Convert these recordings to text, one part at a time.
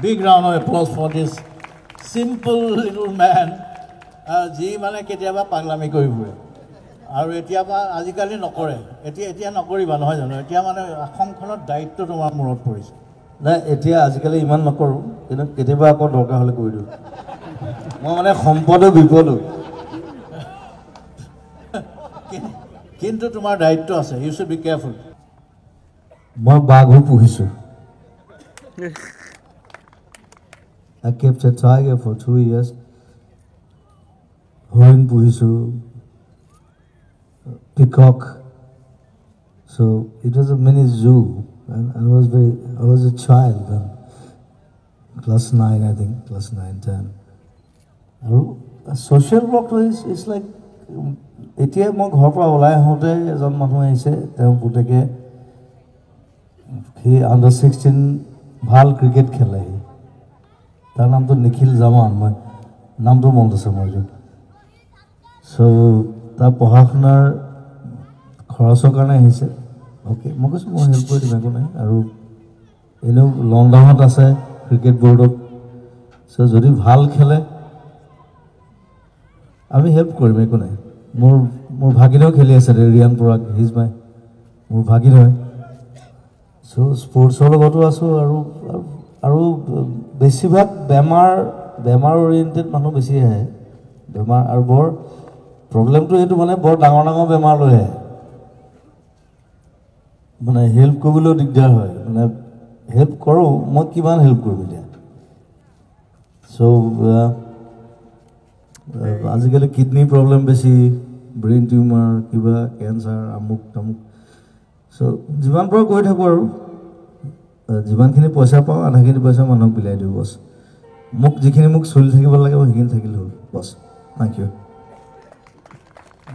Big round of applause for this simple little man. Ji mane ketiaba paglami koi bure. Aru etia ba ajikali nokore. Etia nokori ba nohoy jano. Etia mane akhonkhonot daitto tomar murot porise. Na etia ajikali iman nokoru. Kinu ketiaba akor dorkar hole koi diu. Moi mane সম্পদো বিপদো. Kintu tomar daitto ase. You should be careful. Moi baghu puhisu. I kept a tiger for 2 years. Horin puhisu, peacock. So it was a mini zoo, and I was a child then, class 9, I think, class 9, 10. Social work is like, etia moi ghor pora olai hote ejon manu aise, teu puteke he under 16 ভাল cricket খেলে তার নাম তো নিখিল জামান মই নামটো মনত আছে মোৰ সো তাৰ পঢ়াশুনাৰ খৰচৰ কাৰণে আহিছে ওকে মই কৈছো মই হেল্প কৰি দিম একো নাই আৰু এনেও লণ্ডনত আছে ক্ৰিকেট বোৰ্ডত সো যদি ভাল খেলে আমি হেল্প কৰিম একো নাই মোৰ ভাগিনেও খেলি আছে ৰিয়ান পৰাগ হিজ মাই মোৰ ভাগিন হয় সো স্পৰ্টছৰ লগতো আছো আৰু বেছিভাগ বেমাৰ ওৰিয়েণ্টেড মানুহ বেছি আহে বেমাৰ আৰু বৰ প্ৰব্লেমটো এইটো মানে বৰ ডাঙৰ বেমাৰ লৈ আহে মানে হেল্প কৰিবলৈ দিগদাৰ হয় মানে হেল্প কৰোঁ মই কিমান হেল্প কৰিম এতিয়া সো আজিকালি কিডনি প্ৰব্লেম বেছি ব্ৰেইন টিউমাৰ কিবা কেঞ্চাৰ আমুক তামুক সো যিমান পৰা কৈ থাকোঁ আৰু যিমানখিনি পইচা পাওঁ আধাখিনি পইচা মানুহক বিলাই দিওঁ বছ মোক যিখিনি মোক চলি থাকিব লাগে মই সেইখিনি থাকিলে হ'ল বছ thank you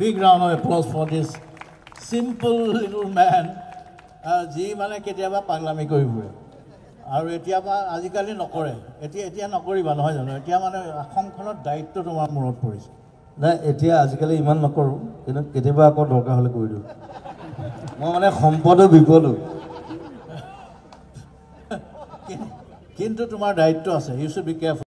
Big round of applause for this simple little man. Ji mane ketiaba paglami koi bure. Aru etia ba ajikali nokore. Etia nokori ba nohoy jano. Etia mane akhonkhonot daitto tomar murot porise. Na etia ajikali iman nokoru. Kinu ketiaba akor dorkar hole koi diu. Moi mane সম্পদো বিপদো. Kintu tomar daitto ase. You should be careful.